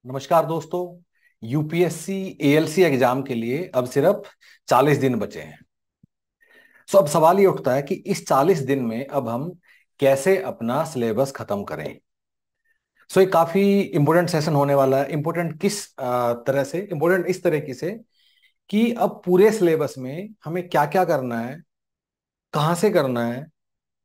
नमस्कार दोस्तों। UPSC ALC exam के लिए अब सिर्फ 40 दिन बचे हैं। अब सवाल ये उठता है कि इस 40 दिन में अब हम कैसे अपना सिलेबस खत्म करें। ये काफी इंपॉर्टेंट सेशन होने वाला है। इंपॉर्टेंट किस तरह से? इंपॉर्टेंट इस तरीके से कि अब पूरे सिलेबस में हमें क्या क्या करना है, कहाँ से करना है,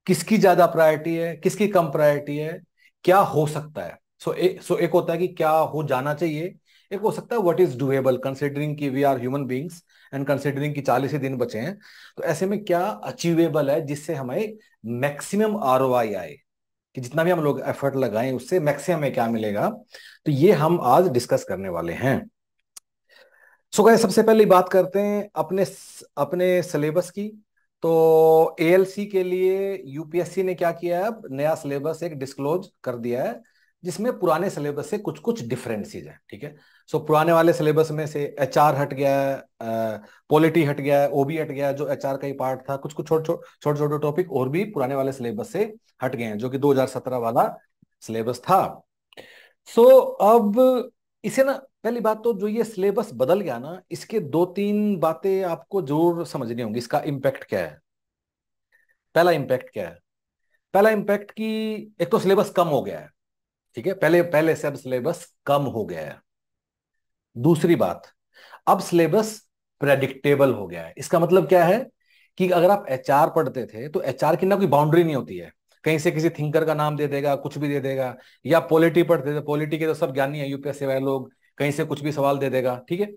किसकी ज्यादा प्रायोरिटी है, किसकी कम प्रायोरिटी है, क्या हो सकता है। एक होता है कि क्या हो जाना चाहिए, एक हो सकता है व्हाट इज डूएबल कंसिडरिंग कि we are human beings and considering कि 40 ही दिन बचे हैं। तो ऐसे में क्या अचीवेबल है जिससे हमें मैक्सिमम आरओआई आए, कि जितना भी हम लोग एफर्ट लगाएं उससे मैक्सिमम में क्या मिलेगा। तो ये हम आज डिस्कस करने वाले हैं। गाइस, सबसे पहले बात करते हैं अपने अपने सिलेबस की। तो एएलसी के लिए यूपीएससी ने क्या किया है, अब नया सिलेबस एक डिस्क्लोज कर दिया है जिसमें पुराने सिलेबस से कुछ कुछ डिफरेंसेस हैं। ठीक है। पुराने वाले सिलेबस में से एचआर हट गया है, पॉलिटी हट गया है, ओबी हट गया है जो एचआर का ही पार्ट था। कुछ कुछ छोटे छोटे टॉपिक और भी पुराने वाले सिलेबस से हट गए हैं जो कि 2017 वाला सिलेबस था। अब इसे ना, पहली बात तो जो ये सिलेबस बदल गया ना, इसके दो तीन बातें आपको जरूर समझनी होंगी। इसका इम्पैक्ट क्या है? पहला इम्पैक्ट क्या है? पहला इम्पैक्ट कि एक तो सिलेबस कम हो गया है। ठीक है, पहले पहले से अब सिलेबस कम हो गया है। दूसरी बात, अब सिलेबस प्रेडिक्टेबल हो गया है। इसका मतलब क्या है कि अगर आप एचआर पढ़ते थे तो एचआर की ना कोई बाउंड्री नहीं होती है, कहीं से किसी थिंकर का नाम दे देगा, कुछ भी दे देगा। या पॉलिटी पढ़ते थे, पॉलिटी के तो सब ज्ञानी है यूपीएससी वाले लोग, कहीं से कुछ भी सवाल दे देगा। ठीक है।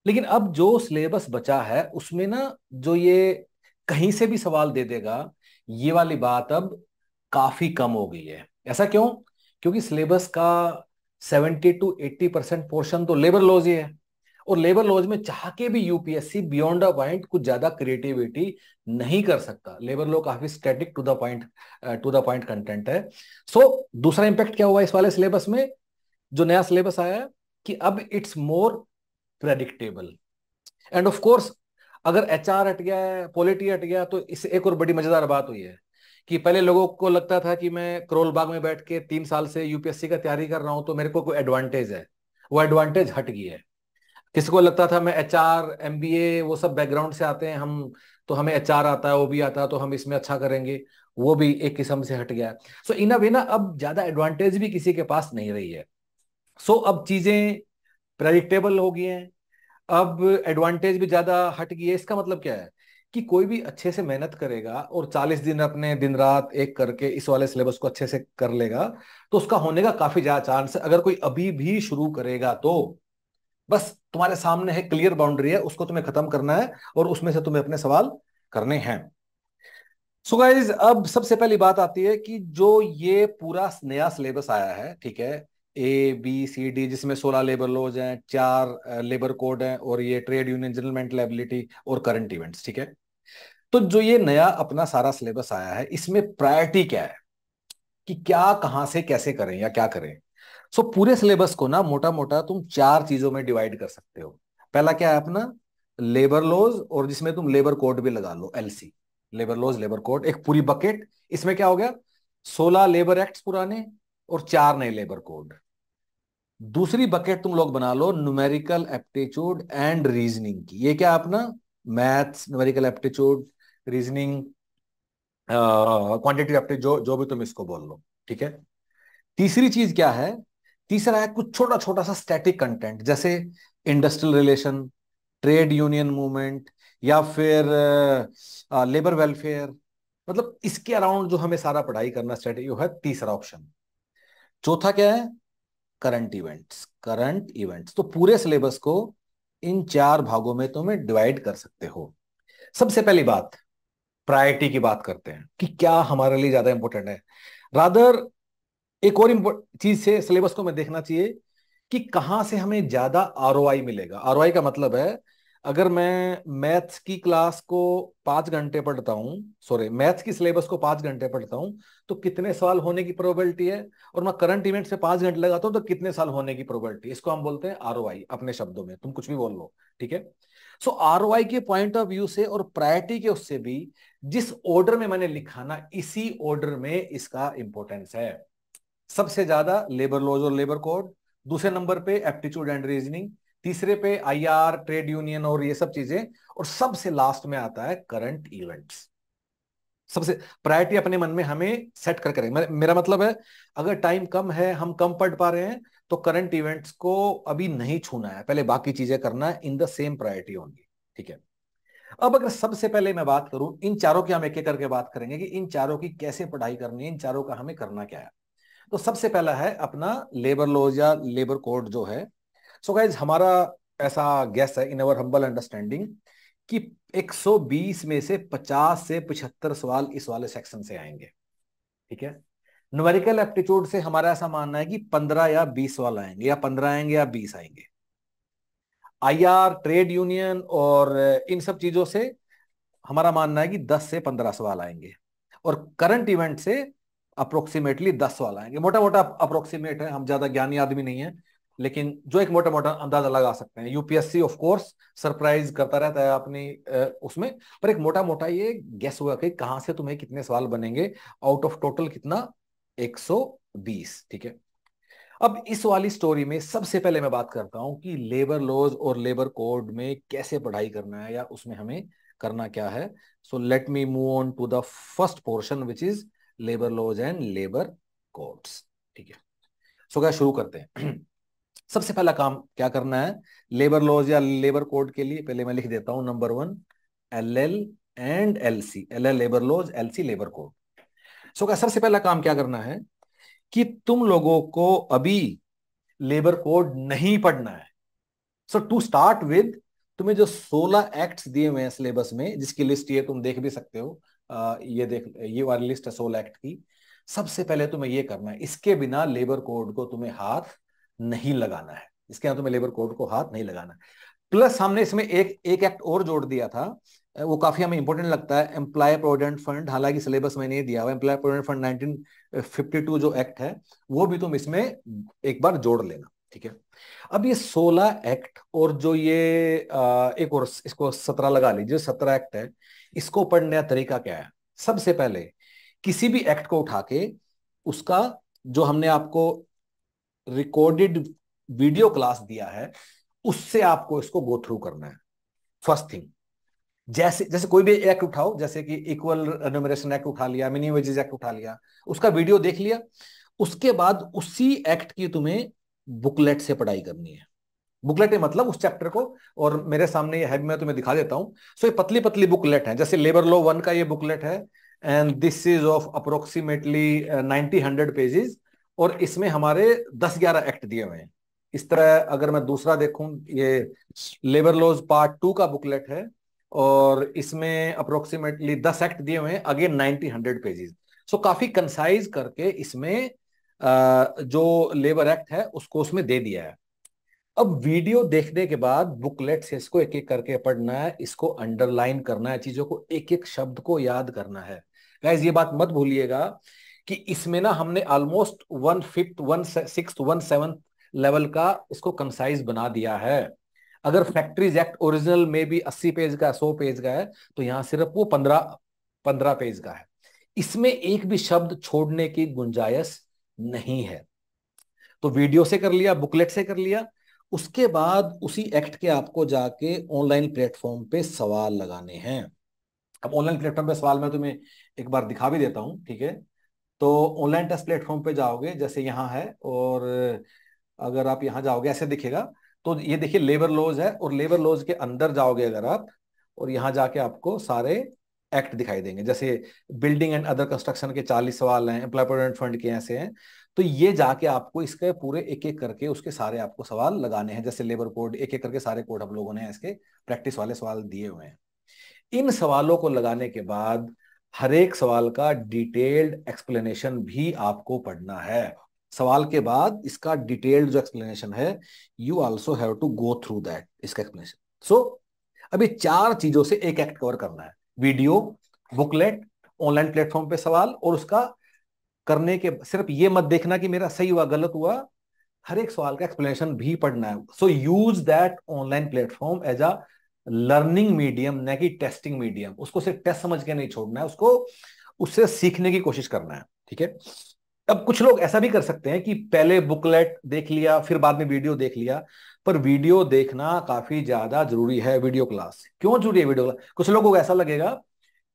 लेकिन अब जो सिलेबस बचा है उसमें ना, जो ये कहीं से भी सवाल दे देगा, ये वाली बात अब काफी कम हो गई है। ऐसा क्यों? क्योंकि सिलेबस का 70 to 80% पोर्शन तो लेबर लॉज ही है। और लेबर लॉज में चाह के भी यूपीएससी बियॉन्ड अ पॉइंट कुछ ज्यादा क्रिएटिविटी नहीं कर सकता। लेबर लॉ काफी static to the point content है। दूसरा इंपैक्ट क्या हुआ इस वाले सिलेबस में, जो नया सिलेबस आया है, कि अब it's more predictable. End of course, अगर एचआर हट गया है, पॉलिटी हट गया, तो इससे एक और बड़ी मजेदार बात हुई है कि पहले लोगों को लगता था कि मैं करोल बाग में बैठ के 3 साल से यूपीएससी का तैयारी कर रहा हूं तो मेरे को कोई एडवांटेज है। वो एडवांटेज हट गई है। किसी को लगता था मैं एचआर एमबीए वो सब बैकग्राउंड से आते हैं हम, तो हमें एचआर आता है, वो भी आता है, तो हम इसमें अच्छा करेंगे। वो भी एक किस्म से हट गया है। इन अ वे ना, अब ज्यादा एडवांटेज भी किसी के पास नहीं रही है। अब चीजें प्रेडिक्टेबल हो गई हैं। अब एडवांटेज भी ज्यादा हट गई है। इसका मतलब क्या है कि कोई भी अच्छे से मेहनत करेगा और 40 दिन अपने दिन रात एक करके इस वाले सिलेबस को अच्छे से कर लेगा, तो उसका होने का काफी ज्यादा चांस है। अगर कोई अभी भी शुरू करेगा तो बस तुम्हारे सामने है, क्लियर बाउंड्री है, उसको तुम्हें खत्म करना है और उसमें से तुम्हें अपने सवाल करने हैं। गाइज, अब सबसे पहली बात आती है कि जो ये पूरा नया सिलेबस आया है, ठीक है, ABCD, जिसमें 16 लेबर लॉज हैं, 4 लेबर कोड हैं, और ये ट्रेड यूनियन जनरल लायबिलिटी और करंट इवेंट्स। ठीक है। तो जो ये नया अपना सारा सिलेबस आया है, इसमें प्रायोरिटी क्या है कि क्या कहां से कैसे करें या क्या करें। पूरे सिलेबस को ना मोटा मोटा तुम 4 चीजों में डिवाइड कर सकते हो। पहला क्या है अपना, लेबर लॉज, और जिसमें तुम लेबर कोड भी लगा लो, LC, labour laws labour code, एक पूरी बकेट। इसमें क्या हो गया, 16 लेबर एक्ट्स पुराने और 4 नए लेबर कोड। दूसरी बकेट तुम लोग बना लो न्यूमेरिकल एप्टीट्यूड एंड रीजनिंग की। ये क्या अपना, maths, numerical aptitude, reasoning, quantitative aptitude, जो भी तुम इसको बोल लो। ठीक है। तीसरी चीज क्या है, तीसरा है कुछ छोटा छोटा सा स्टैटिक कंटेंट, जैसे industrial relation, trade union movement, या फिर लेबर वेलफेयर। मतलब इसके अराउंड जो हमें सारा पढ़ाई करना स्टैटिक, वो है तीसरा ऑप्शन। चौथा क्या है, करंट इवेंट्स। करंट इवेंट्स तो पूरे सिलेबस को इन 4 भागों में तुम्हें डिवाइड कर सकते हो। सबसे पहली बात, प्रायोरिटी की बात करते हैं कि क्या हमारे लिए ज्यादा इंपॉर्टेंट है। रादर, एक और चीज से सिलेबस को मैं देखना चाहिए कि कहां से हमें ज्यादा आरओआई मिलेगा। आरओआई का मतलब है, अगर मैं मैथ्स की क्लास को 5 घंटे पढ़ता हूँ, सॉरी, मैथ्स की सिलेबस को 5 घंटे पढ़ता हूँ, तो कितने सवाल होने की प्रोबेबिलिटी है। और मैं करंट इवेंट से 5 घंटे लगाता हूँ तो कितने साल होने की प्रोबेबिलिटी। इसको हम बोलते हैं आरओआई, अपने शब्दों में तुम कुछ भी बोल लो। ठीक है। आरओआई के पॉइंट ऑफ व्यू से और प्रायोरिटी के उससे भी, जिस ऑर्डर में मैंने लिखा ना, इसी ऑर्डर में इसका इंपॉर्टेंस है। सबसे ज्यादा लेबर लॉज और लेबर कोड, दूसरे नंबर पे एप्टीट्यूड एंड रीजनिंग, तीसरे पे आईआर, ट्रेड यूनियन और ये सब चीजें, और सबसे लास्ट में आता है करंट इवेंट्स। सबसे प्रायोरिटी अपने मन में हमें सेट कर करें। मेरा मतलब है, अगर टाइम कम है, हम कम पढ़ पा रहे हैं, तो करंट इवेंट्स को अभी नहीं छूना है, पहले बाकी चीजें करना है, इन द सेम प्रायोरिटी होंगी। ठीक है। अब अगर सबसे पहले मैं बात करूं इन चारों की, हम एक एक करके बात करेंगे कि इन चारों की कैसे पढ़ाई करनी है, इन चारों का हमें करना क्या है। तो सबसे पहला है अपना लेबर लॉज या लेबर कोड जो है। सो गाइज, हमारा ऐसा गेस है इन अवर हम्बल अंडरस्टैंडिंग कि 120 में से 50 से 75 सवाल इस वाले सेक्शन से आएंगे। ठीक है। न्यूमेरिकल एप्टीट्यूड से हमारा ऐसा मानना है कि 15 या 20 सवाल आएंगे, या 15 आएंगे या 20 आएंगे। आईआर, ट्रेड यूनियन और इन सब चीजों से हमारा मानना है कि 10 से 15 सवाल आएंगे, और करंट इवेंट से अप्रोक्सीमेटली 10 सवाल आएंगे। मोटा मोटा अप्रोक्सीमेट है, हम ज्यादा ज्ञानी आदमी नहीं है, लेकिन जो एक मोटा मोटा अंदाजा लगा सकते हैं। यूपीएससी ऑफ कोर्स सरप्राइज करता रहता है अपनी उसमें, पर एक मोटा मोटा ये गेस हुआ कि कहां से तुम्हें कितने सवाल बनेंगे आउट ऑफ टोटल कितना, 120। ठीक है। अब इस वाली स्टोरी में सबसे पहले मैं बात करता हूं कि लेबर लॉज और लेबर कोड में कैसे पढ़ाई करना है, या उसमें हमें करना क्या है। So let me move on to the first portion which is labour laws and labour codes. ठीक है। सो क्या शुरू करते हैं। सबसे पहला काम क्या करना है लेबर लॉज या लेबर कोड के लिए, पहले मैं लिख देता हूं नंबर 1, LL and LC। LL labour laws, LC labour code. So क्या सबसे पहला काम क्या करना है कि तुम लोगों को अभी लेबर कोड नहीं पढ़ना है। सो टू स्टार्ट विद, तुम्हें जो 16 एक्ट्स दिए हुए हैं सिलेबस में, जिसकी लिस्ट ये तुम देख भी सकते हो, ये देख, ये वाली लिस्ट है 16 एक्ट की। सबसे पहले तुम्हें ये करना है, इसके बिना लेबर कोड को तुम्हें हाथ नहीं लगाना है, इसके बिना तुम्हें लेबर कोड को हाथ नहीं लगाना है। प्लस हमने इसमें एक एक एक्ट और जोड़ दिया था, वो काफी हमें इंपॉर्टेंट लगता है, एम्प्लॉय प्रोविडेंट फंड। हालांकि सिलेबस में नहीं दिया हुआ, एम्प्लॉय प्रोविडेंट फंड 1952 जो एक्ट है, वो भी तुम इसमें एक बार जोड़ लेना। ठीक है। अब ये 16 एक्ट और जो ये एक और इसको 17 लगा लीजिए, 17 एक्ट है, इसको पढ़ने का तरीका क्या है। सबसे पहले किसी भी एक्ट को उठा के उसका जो हमने आपको रिकॉर्डेड वीडियो क्लास दिया है, उससे आपको इसको गो थ्रू करना है। फर्स्ट थिंग, जैसे जैसे कोई भी एक्ट उठाओ, जैसे कि इक्वल रेम्यूनरेशन एक्ट उठा लिया, मिनिमम वेजेस एक्ट उठा लिया, उसका वीडियो देख लिया, उसके बाद उसी एक्ट की तुम्हें बुकलेट से पढ़ाई करनी है। बुकलेट मतलब उस चैप्टर को, और मेरे सामने ये है, मैं तुम्हें दिखा देता हूं। सो ये पतली पतली बुकलेट है, जैसे लेबर लॉ 1 का ये बुकलेट है, and this is of approximately 90-100 pages, और इसमें हमारे 10-11 एक्ट दिए हुए हैं। इस तरह अगर मैं दूसरा देखूं, ये लेबर लॉज पार्ट 2 का बुकलेट है, और इसमें अप्रोक्सीमेटली 10 एक्ट दिए हुए हैं, अगेन 90-100 पेजेस। सो काफी कंसाइज करके इसमें जो लेबर एक्ट है उसको उसमें दे दिया है। अब वीडियो देखने के बाद बुकलेट से इसको एक एक करके पढ़ना है, इसको अंडरलाइन करना है, चीजों को एक एक शब्द को याद करना है। गाइस ये बात मत भूलिएगा कि इसमें ना हमने ऑलमोस्ट 1/5, 1/6, 1/7 लेवल का इसको कंसाइज बना दिया है। अगर फैक्ट्रीज एक्ट ओरिजिनल में भी 80 पेज का, 100 पेज का है, तो यहां सिर्फ वो 15 पेज का है। इसमें एक भी शब्द छोड़ने की गुंजाइश नहीं है। तो वीडियो से कर लिया, बुकलेट से कर लिया, उसके बाद उसी एक्ट के आपको जाके ऑनलाइन प्लेटफॉर्म पे सवाल लगाने हैं। अब ऑनलाइन प्लेटफॉर्म पे सवाल मैं तुम्हें एक बार दिखा भी देता हूँ। ठीक है। तो ऑनलाइन टेस्ट प्लेटफॉर्म पे जाओगे, जैसे यहाँ है, और अगर आप यहाँ जाओगे ऐसे दिखेगा। तो ये देखिए लेबर लॉज है, और लेबर लॉज के अंदर जाओगे अगर आप, और यहाँ जाके आपको सारे एक्ट दिखाई देंगे, जैसे बिल्डिंग एंड अदर कंस्ट्रक्शन के 40 सवाल हैं, एम्प्लॉय प्रोविडेंट फंड के ऐसे हैं। तो ये जाके आपको इसके पूरे एक एक करके उसके सारे आपको सवाल लगाने हैं, जैसे लेबर कोड, एक एक करके सारे कोड हम लोगों ने इसके प्रैक्टिस वाले सवाल दिए हुए हैं। इन सवालों को लगाने के बाद हर एक सवाल का डिटेल्ड एक्सप्लेनेशन भी आपको पढ़ना है। सवाल के बाद इसका डिटेल्ड जो एक्सप्लेनेशन है, you also have to go through that, इसका एक्सप्लेनेशन। सो अभी 4 चीजों से एक एक्ट कवर करना है, वीडियो, बुकलेट, ऑनलाइन प्लेटफॉर्म पे सवाल, और उसका करने के सिर्फ ये मत देखना कि मेरा सही हुआ गलत हुआ, हर एक सवाल का एक्सप्लेनेशन भी पढ़ना है। So use that online platform as a learning medium, न कि टेस्टिंग मीडियम। उसको सिर्फ टेस्ट समझ के नहीं छोड़ना है, उसको उससे सीखने की कोशिश करना है। ठीक है। अब कुछ लोग ऐसा भी कर सकते हैं कि पहले बुकलेट देख लिया फिर बाद में वीडियो देख लिया, पर वीडियो देखना काफी ज्यादा जरूरी है। वीडियो क्लास क्यों जरूरी है? वीडियो क्लास, कुछ लोगों को ऐसा लगेगा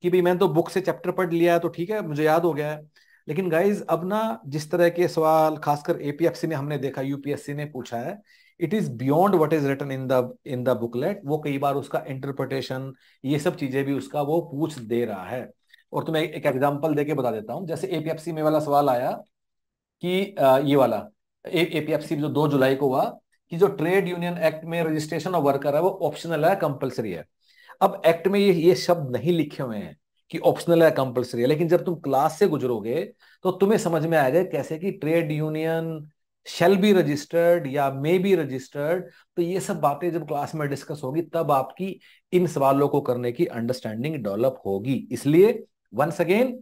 कि भाई मैंने तो बुक से चैप्टर पढ़ लिया है तो ठीक है, मुझे याद हो गया है। लेकिन गाइज अब ना, जिस तरह के सवाल खासकर एपीएफसी में हमने देखा, यूपीएससी ने पूछा है, it is beyond what is written in the booklet. वो कई बार उसका इंटरप्रिटेशन, ये सब चीजें भी उसका वो पूछ दे रहा है। और तुम्हें एक एग्जांपल देके बता देता हूँ। जैसे एपीएफसी में वाला सवाल आया कि ये वाला एपीएफसी जो 2 जुलाई को हुआ, कि जो ट्रेड यूनियन एक्ट में रजिस्ट्रेशन ऑफ वर्कर है वो ऑप्शनल है कंपलसरी है। अब एक्ट में ये शब्द नहीं लिखे हुए हैं कि ऑप्शनल है कंपलसरी है, लेकिन जब तुम क्लास से गुजरोगे तो तुम्हें समझ में आएगा कैसे कि trade union shall be registered या मे बी रजिस्टर्ड। तो ये सब बातें जब क्लास में डिस्कस होगी तब आपकी इन सवालों को करने की अंडरस्टैंडिंग डेवलप होगी। इसलिए वंस अगेन,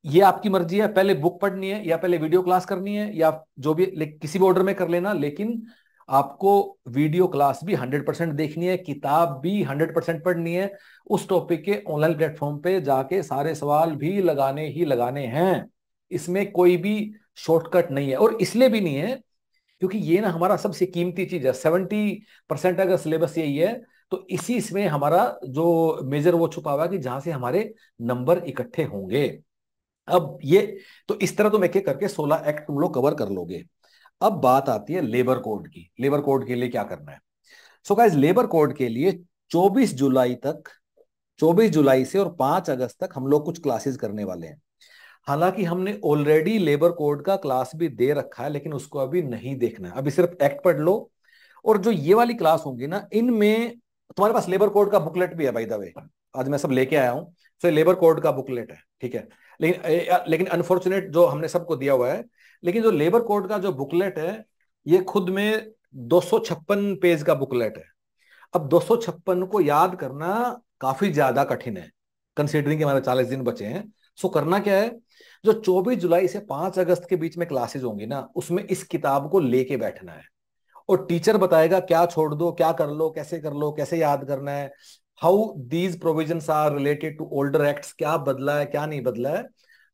ये आपकी मर्जी है, पहले बुक पढ़नी है या पहले वीडियो क्लास करनी है, या जो भी किसी भी ऑर्डर में कर लेना, लेकिन आपको वीडियो क्लास भी 100% देखनी है, किताब भी 100% पढ़नी है। उस टॉपिक के ऑनलाइन प्लेटफॉर्म पे जाके सारे सवाल भी लगाने ही लगाने हैं। इसमें कोई भी शॉर्टकट नहीं है, और इसलिए भी नहीं है क्योंकि ये ना हमारा सबसे कीमती चीज है। 70% अगर सिलेबस यही है तो इसी इसमें हमारा जो मेजर वो छुपा हुआ है कि जहां से हमारे नंबर इकट्ठे होंगे। अब ये, तो इस तरह तुम एक एक करके 16 एक्ट तुम लोग कवर कर लोगे। अब बात आती है लेबर कोड की। लेबर कोड के लिए क्या करना है? सो गाइस, लेबर कोड के लिए 24 जुलाई तक, 24 जुलाई से और 5 अगस्त तक हम लोग कुछ क्लासेस करने वाले हैं। हालांकि हमने ऑलरेडी लेबर कोड का क्लास भी दे रखा है, लेकिन उसको अभी नहीं देखना है, अभी सिर्फ एक्ट पढ़ लो। और जो ये वाली क्लास होंगी ना, इनमें तुम्हारे पास लेबर कोड का बुकलेट भी है बाय द वे, आज मैं सब लेके आया हूँ। तो लेबर कोड का बुकलेट है, ठीक है। लेकिन अनफॉर्चुनेट जो हमने सबको दिया हुआ है, लेकिन जो लेबर कोड का जो बुकलेट है, ये खुद में 256 पेज का बुकलेट है। अब 256 को याद करना काफी ज्यादा कठिन है, कंसीडरिंग कि हमारे 40 दिन बचे हैं। सो करना क्या है, जो 24 जुलाई से 5 अगस्त के बीच में क्लासेस होंगी ना, उसमें इस किताब को लेके बैठना है। और टीचर बताएगा क्या छोड़ दो, क्या कर लो, कैसे याद करना है, how these provisions are related to older acts, क्या बदला है क्या नहीं बदला है।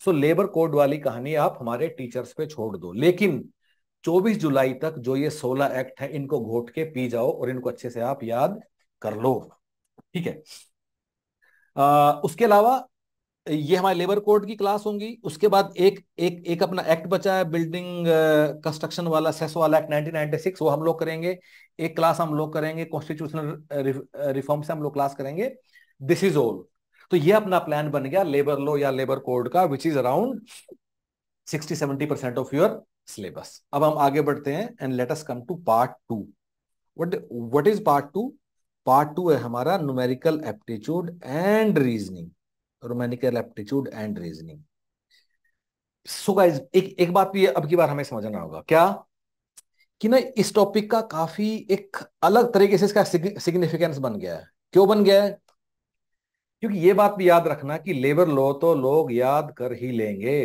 सो लेबर कोड वाली कहानी आप हमारे टीचर्स पे छोड़ दो, लेकिन 24 जुलाई तक जो ये 16 एक्ट है इनको घोट के पी जाओ और इनको अच्छे से आप याद कर लो, ठीक है। उसके अलावा ये हमारे लेबर कोड की क्लास होंगी। उसके बाद एक एक एक अपना एक्ट बचा है, बिल्डिंग कंस्ट्रक्शन वाला, सेस वाला एक्ट 1996, वो हम लोग करेंगे। एक क्लास हम लोग करेंगे कॉन्स्टिट्यूशनल रिफॉर्म से, हम लोग क्लास करेंगे। This is all. तो ये अपना प्लान बन गया लेबर लॉ या लेबर कोड का, which is around 60-70% of your syllabus. अब हम आगे बढ़ते हैं and let us come to part 2। What is part 2? Part 2 है हमारा numerical aptitude and reasoning. Numerical aptitude and reasoning. So guys, एक एक बात भी अब की बार हमें समझना होगा क्या, कि ना इस टॉपिक का काफी एक अलग तरीके से इसका सिग्निफिकेंस बन गया है। क्यों बन गया है? क्योंकि ये बात भी याद रखना कि लेबर लॉ तो लोग याद कर ही लेंगे।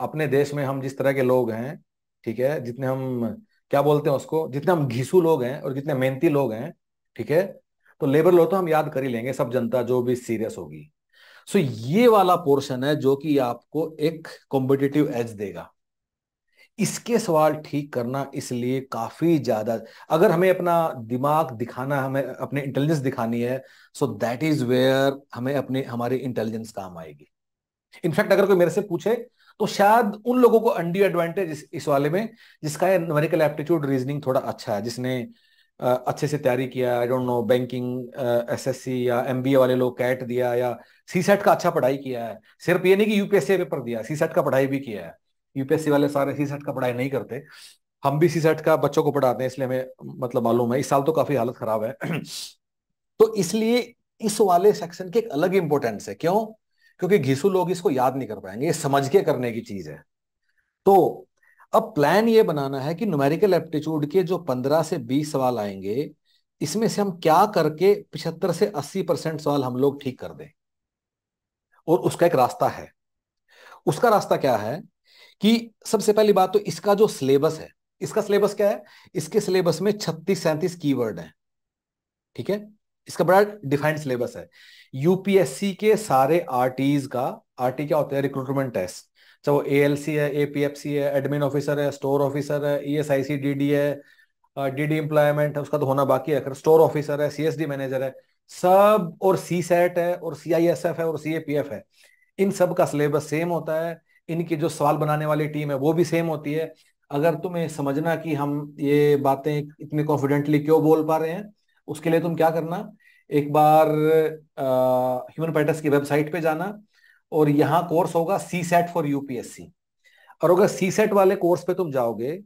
अपने देश में हम जिस तरह के लोग हैं, ठीक है, जितने हम, क्या बोलते हैं उसको, जितने हम घिसू लोग हैं और जितने मेहनती लोग हैं, ठीक है, तो लेबर लॉ तो हम याद कर ही लेंगे, सब जनता जो भी सीरियस होगी। सो ये वाला पोर्शन है जो कि आपको एक कॉम्पिटिटिव एज देगा। इसके सवाल ठीक करना इसलिए काफी ज्यादा, अगर हमें अपना दिमाग दिखाना, हमें अपने इंटेलिजेंस दिखानी है, सो दैट इज वेयर हमें अपने हमारी इंटेलिजेंस काम आएगी। इनफैक्ट अगर कोई मेरे से पूछे तो शायद उन लोगों को अंडी एडवांटेज इस वाले में, जिसका ये न्यूमेरिकल एप्टीट्यूड रीजनिंग थोड़ा अच्छा है, जिसने अच्छे से तैयारी किया, I don't know, banking SSC या एमबीए वाले लोग कैट दिया, या सी सेट का अच्छा पढ़ाई किया है। सिर्फ ये नहीं कि यूपीएससी पेपर दिया, सी सेट का पढ़ाई भी किया है। यूपीएससी वाले सारे सी सेट का पढ़ाई नहीं करते, हम भी सी सेट का बच्चों को पढ़ाते हैं, इसलिए हमें मतलब मालूम है। इस साल तो काफी हालत खराब है। तो इसलिए इस वाले सेक्शन की एक अलग इंपॉर्टेंस है। क्यों? क्योंकि घिसू लोग इसको याद नहीं कर पाएंगे, ये समझ के करने की चीज है। तो अब प्लान ये बनाना है कि न्यूमेरिकल एप्टीट्यूड के जो 15 से 20 सवाल आएंगे, इसमें से हम क्या करके 75 से 80% सवाल हम लोग ठीक कर दें। और उसका एक रास्ता है। उसका रास्ता क्या है कि सबसे पहली बात तो इसका जो सिलेबस है, इसका सिलेबस क्या है, इसके सिलेबस में 36-37 कीवर्ड है, ठीक है। इसका बड़ा डिफाइंड सिलेबस है। यूपीएससी के सारे आरटीज का, आरटी क्या होता है, रिक्रूटमेंट टेस्ट, चाहे वो एएलसी है, एपीएफसी है, एडमिन ऑफिसर है, स्टोर ऑफिसर है, ईएसआईसी डीडी है, डीडी एम्प्लॉयमेंट है, उसका तो होना बाकी है, अगर स्टोर ऑफिसर है, सीएसडी मैनेजर है, सब, और सी सेट है, और सीआईएसएफ है, और सीएपीएफ है। इन सब का सिलेबस सेम होता है। इनकी जो सवाल बनाने वाली टीम है वो भी सेम होती है। अगर तुम्हें समझना कि हम ये बातें इतने कॉन्फिडेंटली क्यों बोल पा रहे हैं, उसके लिए तुम क्या करना, एक बार ह्यूमन पैटर्स की वेबसाइट पे जाना, और यहाँ कोर्स होगा सी सेट फॉर यूपीएससी। और अगर सी सेट वाले कोर्स पे तुम जाओगे,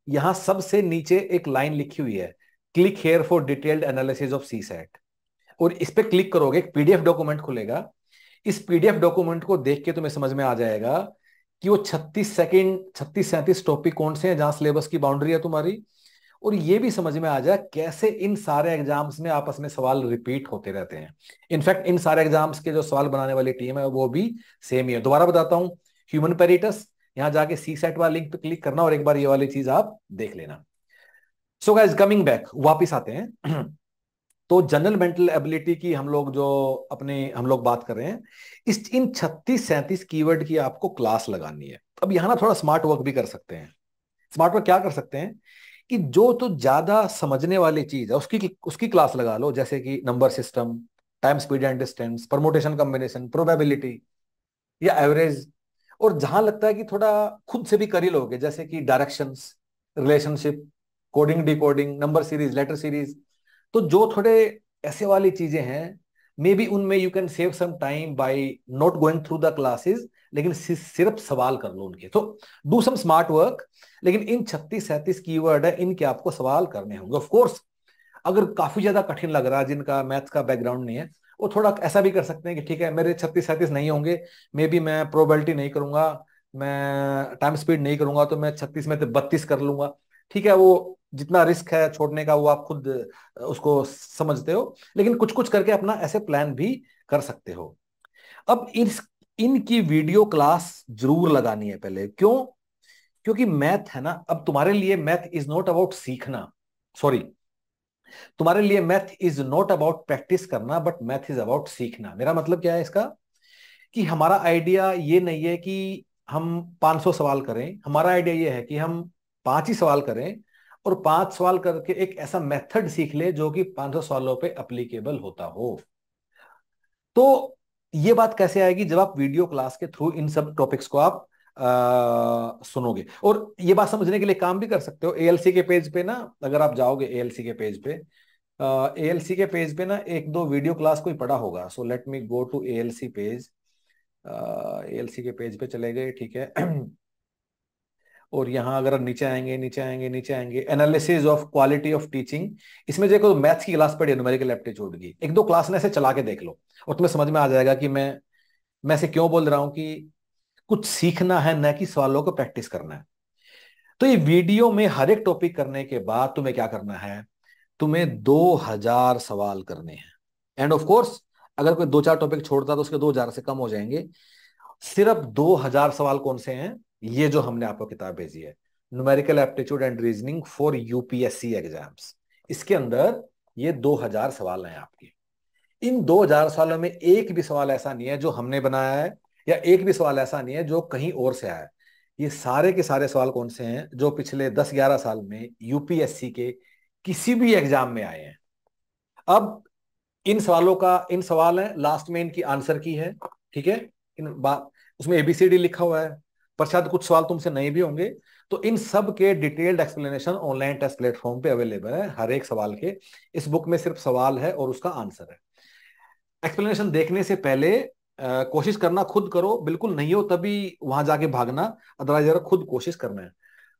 यहाँ सबसे नीचे एक लाइन लिखी हुई है, click here for detailed analysis of C set. और इस पे क्लिक करोगे, एक पीडीएफ डॉक्यूमेंट खुलेगा। इस पीडीएफ डॉक्यूमेंट को देख के तुम्हें समझ में आ जाएगा कि वो 36 टॉपिक कौन से हैं जहां सिलेबस की बाउंड्री है तुम्हारी। और ये भी समझ में आ जाए कैसे इन सारे एग्जाम्स में आपस में सवाल रिपीट होते रहते हैं। इनफैक्ट इन सारे एग्जाम्स के जो सवाल बनाने वाली टीम है वो भी सेम ही है। दोबारा बताता हूं, ह्यूमन पेरिटस, यहां जाके सी सेट वाले लिंक पे क्लिक करना और एक बार ये वाली चीज आप देख लेना। सो गाइस, कमिंग बैक, वापिस आते हैं। तो जनरल मेंटल एबिलिटी की हम लोग बात कर रहे हैं। इस इन 36-37 कीवर्ड की आपको क्लास लगानी है। अब यहां ना थोड़ा स्मार्ट वर्क भी कर सकते हैं। स्मार्ट वर्क क्या कर सकते हैं कि जो तो ज्यादा समझने वाली चीज है उसकी उसकी क्लास लगा लो, जैसे कि number system, time speed and distance, permutation combination, probability या एवरेज। और जहां लगता है कि थोड़ा खुद से भी कर ही लोगे, जैसे कि directions, relationship, coding decoding, number series, letter series, तो जो थोड़े ऐसे वाली चीजें हैं, मे बी उनमें you can save some time by not going through the classes, लेकिन सिर्फ सवाल कर लो उनके। तो डू सम स्मार्ट वर्क। लेकिन इन 36-37 कीवर्ड है, इनके आपको सवाल करने होंगे। ऑफ कोर्स अगर काफी ज्यादा कठिन लग रहा है, जिनका मैथ्स का बैकग्राउंड नहीं है, वो थोड़ा ऐसा भी कर सकते हैं कि ठीक है, मेरे 36-37 नहीं होंगे, मे बी मैं प्रोबेबिलिटी नहीं करूंगा, मैं टाइम स्पीड नहीं करूंगा, तो मैं 36 में तो 32 कर लूंगा। ठीक है, वो जितना रिस्क है छोड़ने का वो आप खुद उसको समझते हो, लेकिन कुछ कुछ करके अपना ऐसे प्लान भी कर सकते हो। अब इनकी वीडियो क्लास जरूर लगानी है पहले। क्यों? क्योंकि मैथ है ना, अब तुम्हारे लिए मैथ इज नॉट अबाउट सीखना, सॉरी, तुम्हारे लिए math is not about practice करना, बट मैथ इज अबाउट सीखना। मेरा मतलब क्या है इसका, कि हमारा आइडिया ये नहीं है कि हम 500 सवाल करें। हमारा आइडिया ये है कि हम 5 ही सवाल करें, और 5 सवाल करके एक ऐसा मेथड सीख ले जो कि 500 सवालों पे अप्लीकेबल होता हो। तो ये बात कैसे आएगी, जब आप वीडियो क्लास के थ्रू इन सब टॉपिक्स को आप सुनोगे। और ये बात समझने के लिए काम भी कर सकते हो, एएलसी के पेज पे ना, अगर आप जाओगे एएलसी के पेज पे, एएलसी के पेज पे ना एक दो वीडियो क्लास कोई पड़ा होगा। So let me go to ALC page. ALC के पेज पे चले गए, ठीक है। और यहाँ अगर नीचे आएंगे, नीचे आएंगे, analysis of quality of teaching, इसमें देखो मैथ्स की क्लास पढ़ी है, न्यूमेरिकल एप्टीट्यूड की, एक दो क्लास ने ऐसे चला के देख लो, और तुम्हें समझ में आ जाएगा कि मैं से क्यों बोल रहा हूँ कि कुछ सीखना है, न कि सवालों को प्रैक्टिस करना है। तो ये वीडियो में हर एक टॉपिक करने के बाद तुम्हें क्या करना है, तुम्हें 2000 सवाल करने हैं। एंड ऑफ कोर्स अगर कोई 2-4 टॉपिक छोड़ता तो उसके 2000 से कम हो जाएंगे। सिर्फ 2000 सवाल कौन से हैं, ये जो हमने आपको किताब भेजी है, numerical aptitude and reasoning for UPSC exams, इसके अंदर ये 2000 सवाल हैं आपके। इन 2000 सवालों में एक भी सवाल ऐसा नहीं है जो हमने बनाया है, या एक भी सवाल ऐसा नहीं है जो कहीं और से आया है। ये सारे के सारे सवाल कौन से हैं, जो पिछले 10-11 साल में यूपीएससी के किसी भी एग्जाम में आए हैं। अब इन सवाल है, लास्ट में इनकी आंसर की है, ठीक है, इन बात उसमें एबीसीडी लिखा हुआ है, पर शायद कुछ सवाल तुमसे नहीं भी होंगे। तो इन सब के detailed explanation online test platform पे अवेलेबल है, हर एक सवाल के। इस बुक में सिर्फ सवाल है और उसका आंसर है। एक्सप्लेनेशन देखने से पहले कोशिश करना खुद करो, बिल्कुल नहीं हो तभी वहां जाके भागना, अदरवाइज जरा खुद कोशिश करना है।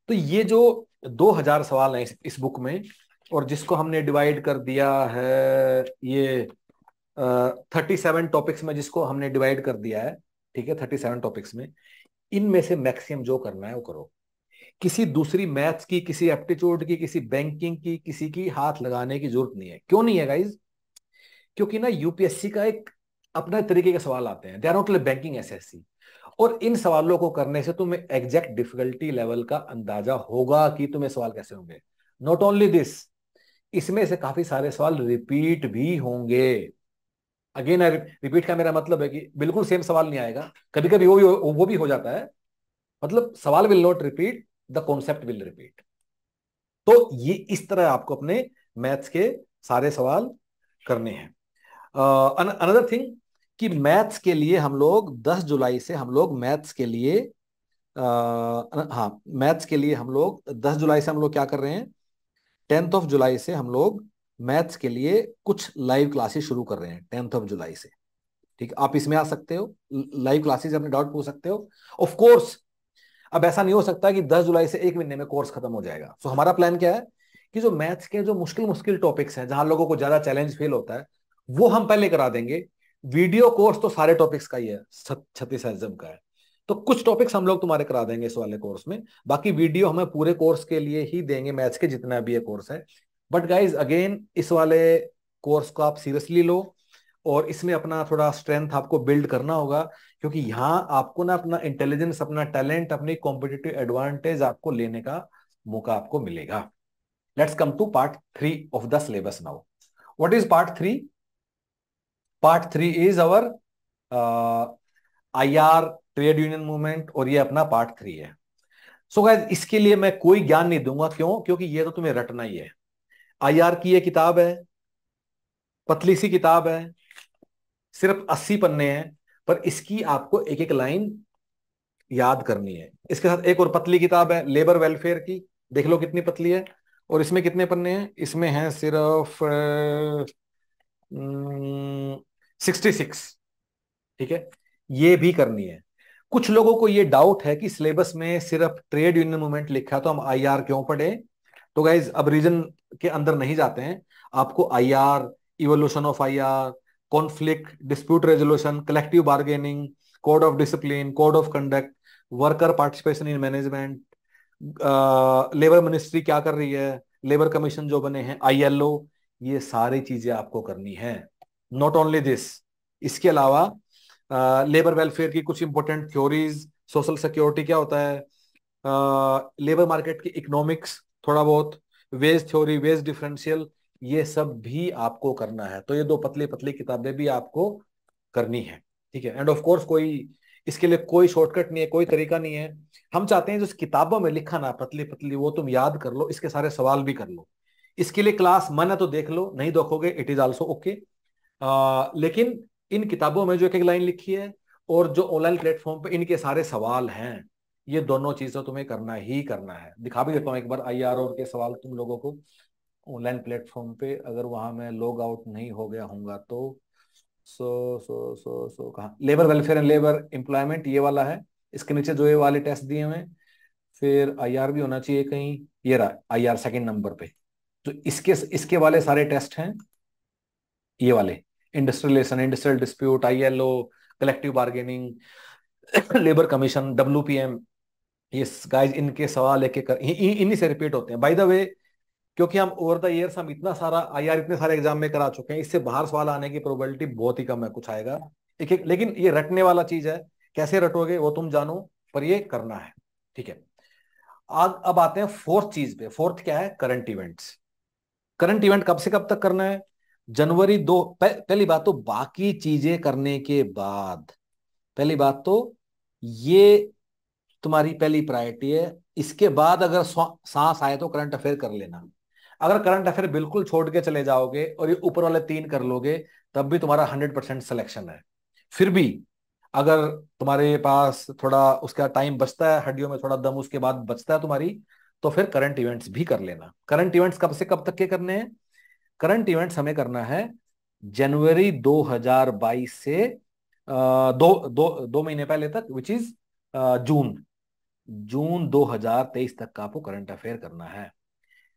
तो ये जो 2000 सवाल हैं इस बुक में, और जिसको हमने डिवाइड कर दिया है, ये 37 टॉपिक्स में जिसको हमने डिवाइड कर दिया है, ठीक है, 37 टॉपिक्स में, इनमें से मैक्सिमम जो करना है वो करो। किसी दूसरी मैथ्स की, किसी एप्टीट्यूड की, किसी बैंकिंग की, किसी की हाथ लगाने की जरूरत नहीं है। क्यों नहीं है गाइज? क्योंकि ना यूपीएससी का एक अपना तरीके के सवाल आते हैं, they are not like banking SSC. और इन सवालों को करने से तुम्हें एग्जैक्ट डिफिकल्टी लेवल का अंदाजा होगा कि तुम्हें सवाल कैसे होंगे। नॉट ओनली दिस, इसमें से काफी सारे सवाल रिपीट भी होंगे। अगेन रिपीट का मेरा मतलब है कि बिल्कुल सेम सवाल नहीं आएगा, कभी कभी वो भी हो जाता है, मतलब सवाल will not repeat, the concept will repeat. तो ये इस तरह आपको अपने मैथ्स के सारे सवाल करने हैं। अनदर थिंग कि मैथ्स के लिए हम लोग 10 जुलाई से हम लोग मैथ्स के लिए हाँ, मैथ्स के लिए हम लोग 10 जुलाई से हम लोग क्या कर रहे हैं, 10 जुलाई से हम लोग मैथ्स के लिए कुछ लाइव क्लासेस शुरू कर रहे हैं 10 जुलाई से। ठीक, आप इसमें आ सकते हो, लाइव क्लासेस अपने डाउट पूछ सकते हो। ऑफ कोर्स अब ऐसा नहीं हो सकता कि 10 जुलाई से एक महीने में कोर्स खत्म हो जाएगा। सो हमारा प्लान क्या है कि जो मैथ्स के जो मुश्किल मुश्किल टॉपिक्स हैं, जहां लोगों को ज्यादा चैलेंज फील होता है, वो हम पहले करा देंगे। वीडियो कोर्स तो सारे टॉपिक्स का ही है, 36 का है, तो कुछ टॉपिक्स हम लोग तुम्हारे करा देंगे इस वाले कोर्स में। बाकी वीडियो हमें पूरे कोर्स के लिए ही देंगे, मैथ्स के जितना भी ये कोर्स है। बट गाइज अगेन, इस वाले कोर्स को आप सीरियसली लो, और इसमें अपना थोड़ा स्ट्रेंथ आपको बिल्ड करना होगा, क्योंकि यहाँ आपको ना अपना इंटेलिजेंस, अपना टैलेंट, अपनी कॉम्पिटिटिव एडवांटेज आपको लेने का मौका आपको मिलेगा। Let's come to part 3 of the syllabus now. What is part 3? Part 3 is our IR, trade union movement, और ये अपना पार्ट 3 है। सो गाइस, इसके लिए मैं कोई ज्ञान नहीं दूंगा, क्यों? क्योंकि ये तो तुम्हें रटना ही है। IR की ये किताब है, पतली सी किताब है, सिर्फ 80 पन्ने हैं, पर इसकी आपको एक एक लाइन याद करनी है। इसके साथ एक और पतली किताब है लेबर वेलफेयर की, देख लो कितनी पतली है, और इसमें कितने पन्ने हैं? इसमें है सिर्फ 66। ठीक है, ये भी करनी है। कुछ लोगों को ये डाउट है कि सिलेबस में सिर्फ ट्रेड यूनियन मूवमेंट लिखा है, तो हम IR क्यों पढ़े? तो गाइज अब रीजन के अंदर नहीं जाते हैं। आपको IR, evolution of IR, conflict, dispute resolution, collective bargaining, code of discipline, code of conduct, worker participation in management, labour ministry क्या कर रही है, लेबर कमीशन जो बने हैं, ILO, ये सारी चीजें आपको करनी है। नॉट ओनली दिस, इसके अलावा लेबर वेलफेयर की कुछ इंपॉर्टेंट थ्योरीज, सोशल सिक्योरिटी क्या होता है, लेबर मार्केट की इकोनॉमिक्स थोड़ा बहुत, वेज थ्योरी, वेज डिफरेंशियल, ये सब भी आपको करना है। तो ये दो पतली पतली किताबें भी आपको करनी है। ठीक है, एंड ऑफ कोर्स कोई इसके लिए कोई शॉर्टकट नहीं है, कोई तरीका नहीं है। हम चाहते हैं जो किताबों में लिखा ना पतली पतली, वो तुम याद कर लो, इसके सारे सवाल भी कर लो। इसके लिए क्लास मन है तो देख लो, नहीं देखोगे इट इज ऑल्सो ओके। लेकिन इन किताबों में जो एक एक लाइन लिखी है, और जो ऑनलाइन प्लेटफॉर्म पे इनके सारे सवाल हैं, ये दोनों चीजें तुम्हें करना ही करना है। दिखा भी देता हूँ एक बार IR और के सवाल तुम लोगों को ऑनलाइन प्लेटफॉर्म पे, अगर वहां मैं लॉग आउट नहीं हो गया हूँगा तो। सो कहाँ, labour welfare and labour employment, ये वाला है। इसके नीचे जो ये वाले टेस्ट दिए हुए हैं, फिर IR भी होना चाहिए कहीं, ये रहा IR सेकंड नंबर पे। तो इसके इसके वाले सारे टेस्ट हैं, ये वाले industrial relation, industrial dispute, ILO, collective bargaining, labour commission, WPM, ये गाइस इनके सवाल एक एक इन्हीं से रिपीट होते हैं। बाय द वे, क्योंकि हम ओवर द ईयर्स हम इतना सारा IR इतने सारे एग्जाम में करा चुके हैं, इससे बाहर सवाल आने की प्रोबेबिलिटी बहुत ही कम है, कुछ आएगा एक एक, लेकिन ये रटने वाला चीज है। कैसे रटोगे वो तुम जानो, पर ये करना है। ठीक है, आज अब आते हैं फोर्थ चीज पे। फोर्थ क्या है? Current events. करंट इवेंट कब से कब तक करना है? जनवरी दो, पहली बात तो बाकी चीजें करने के बाद, पहली बात तो ये तुम्हारी पहली प्रायोरिटी है। इसके बाद अगर सांस आए तो करंट अफेयर कर लेना। अगर करंट अफेयर बिल्कुल छोड़ के चले जाओगे और ये ऊपर वाले 3 कर लोगे, तब भी तुम्हारा 100% सिलेक्शन है। फिर भी अगर तुम्हारे पास थोड़ा उसका टाइम बचता है, हड्डियों में थोड़ा दम उसके बाद बचता है तुम्हारी, तो फिर करंट इवेंट्स भी कर लेना। करंट इवेंट्स कब से कब तक के करने हैं? करंट इवेंट्स हमें करना है जनवरी 2022 से दो दो दो महीने पहले तक, विच इज जून जून 2023 तक का आपको करंट अफेयर करना है।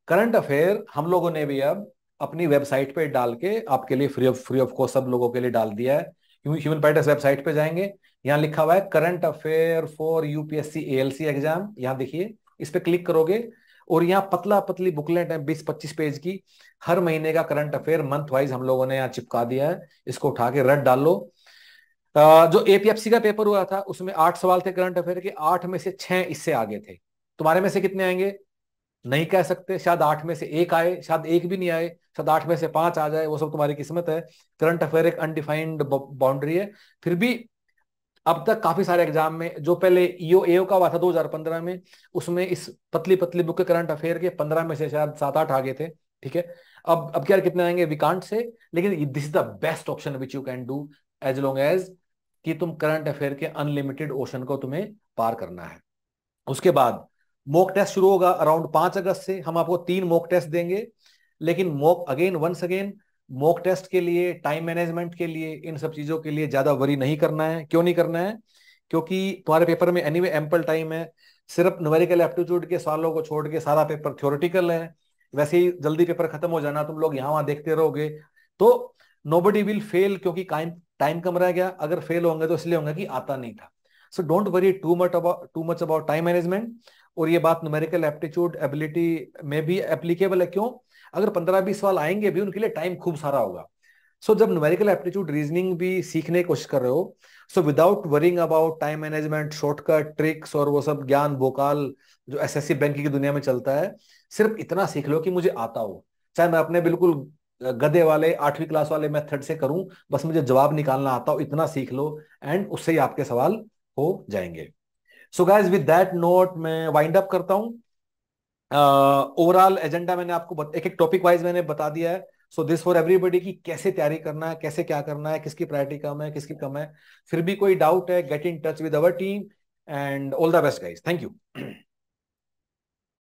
करंट अफेयर हम लोगों ने भी अब अपनी वेबसाइट पे डाल के आपके लिए फ्री ऑफ कॉस्ट सब लोगों के लिए डाल दिया है। ह्यूमन पैटर्स वेबसाइट पे जाएंगे, यहाँ लिखा हुआ है current affair for UPSC ALC exam, यहाँ देखिए, इस पे क्लिक करोगे और यहाँ पतला पतली बुकलेट है 20-25 पेज की, हर महीने का करंट अफेयर मंथ वाइज हम लोगों ने यहाँ चिपका दिया है। इसको उठा के रट डाल लो। जो APFC का पेपर हुआ था उसमें 8 सवाल थे करंट अफेयर के, 8 में से 6 इससे आगे थे। तुम्हारे में से कितने आएंगे नहीं कह सकते, शायद 8 में से 1 आए, शायद 1 भी नहीं आए, शायद 8 में से 5 आ जाए, वो सब तुम्हारी किस्मत है। करंट अफेयर एक अनडिफाइंड बाउंड्री है, फिर भी अब तक काफी सारे एग्जाम में, जो पहले ईओ एओ का हुआ था 2015 में, उसमें इस पतली पतली बुक के करंट अफेयर के 15 में से शायद 7-8 आ गए थे। ठीक है, अब क्या कितने आएंगे वी कांट से, लेकिन this is the best option which you can do as long as कि तुम करंट अफेयर के अनलिमिटेड ओशन को तुम्हें पार करना है। उसके बाद मॉक टेस्ट शुरू होगा अराउंड 5 अगस्त से। हम आपको 3 मॉक टेस्ट देंगे, लेकिन mock again once again mock test के लिए, टाइम मैनेजमेंट के लिए, इन सब चीजों के लिए ज्यादा वरी नहीं करना है। क्यों नहीं करना है? क्योंकि तुम्हारे पेपर में एनीवे एम्पल टाइम है। सिर्फ न्यूमेरिकल एप्टीट्यूड के सवालों को छोड़ के सारा पेपर थ्योरेटिकल है। वैसे ही जल्दी पेपर खत्म हो जाना, तुम लोग यहाँ वहां देखते रहोगे तो नोबडी विल फेल, क्योंकि टाइम कम रह गया। अगर फेल होंगे तो इसलिए होंगे कि आता नहीं था। So don't worry too much about time management. और ये बात न्यूमेरिकल एप्टीट्यूड एबिलिटी में भी एप्लीकेबल है। क्यों? अगर 15-20 सवाल आएंगे भी, उनके लिए टाइम खूब सारा होगा। सो जब न्यूमेरिकल एप्टीट्यूड रीजनिंग भी सीखने की कोशिश कर रहे हो, so without worrying about time management, shortcut tricks और वो सब ज्ञान भोकाल जो एसएससी बैंक की दुनिया में चलता है, सिर्फ इतना सीख लो कि मुझे आता हो। चाहे मैं अपने बिल्कुल गधे वाले 8वीं क्लास वाले मेथड से करूं, बस मुझे जवाब निकालना आता हो, इतना सीख लो एंड उससे ही आपके सवाल हो जाएंगे। So guys with that note मैं वाइंड अप करता हूं। ओवरऑल एजेंडा मैंने आपको एक एक टॉपिक वाइज मैंने बता दिया है। सो दिस फॉर एवरीबडी की कैसे तैयारी करना है, कैसे क्या करना है, किसकी प्रायोरिटी कम है, किसकी कम है। फिर भी कोई डाउट है, get in touch with our team and all the best guys. Thank you.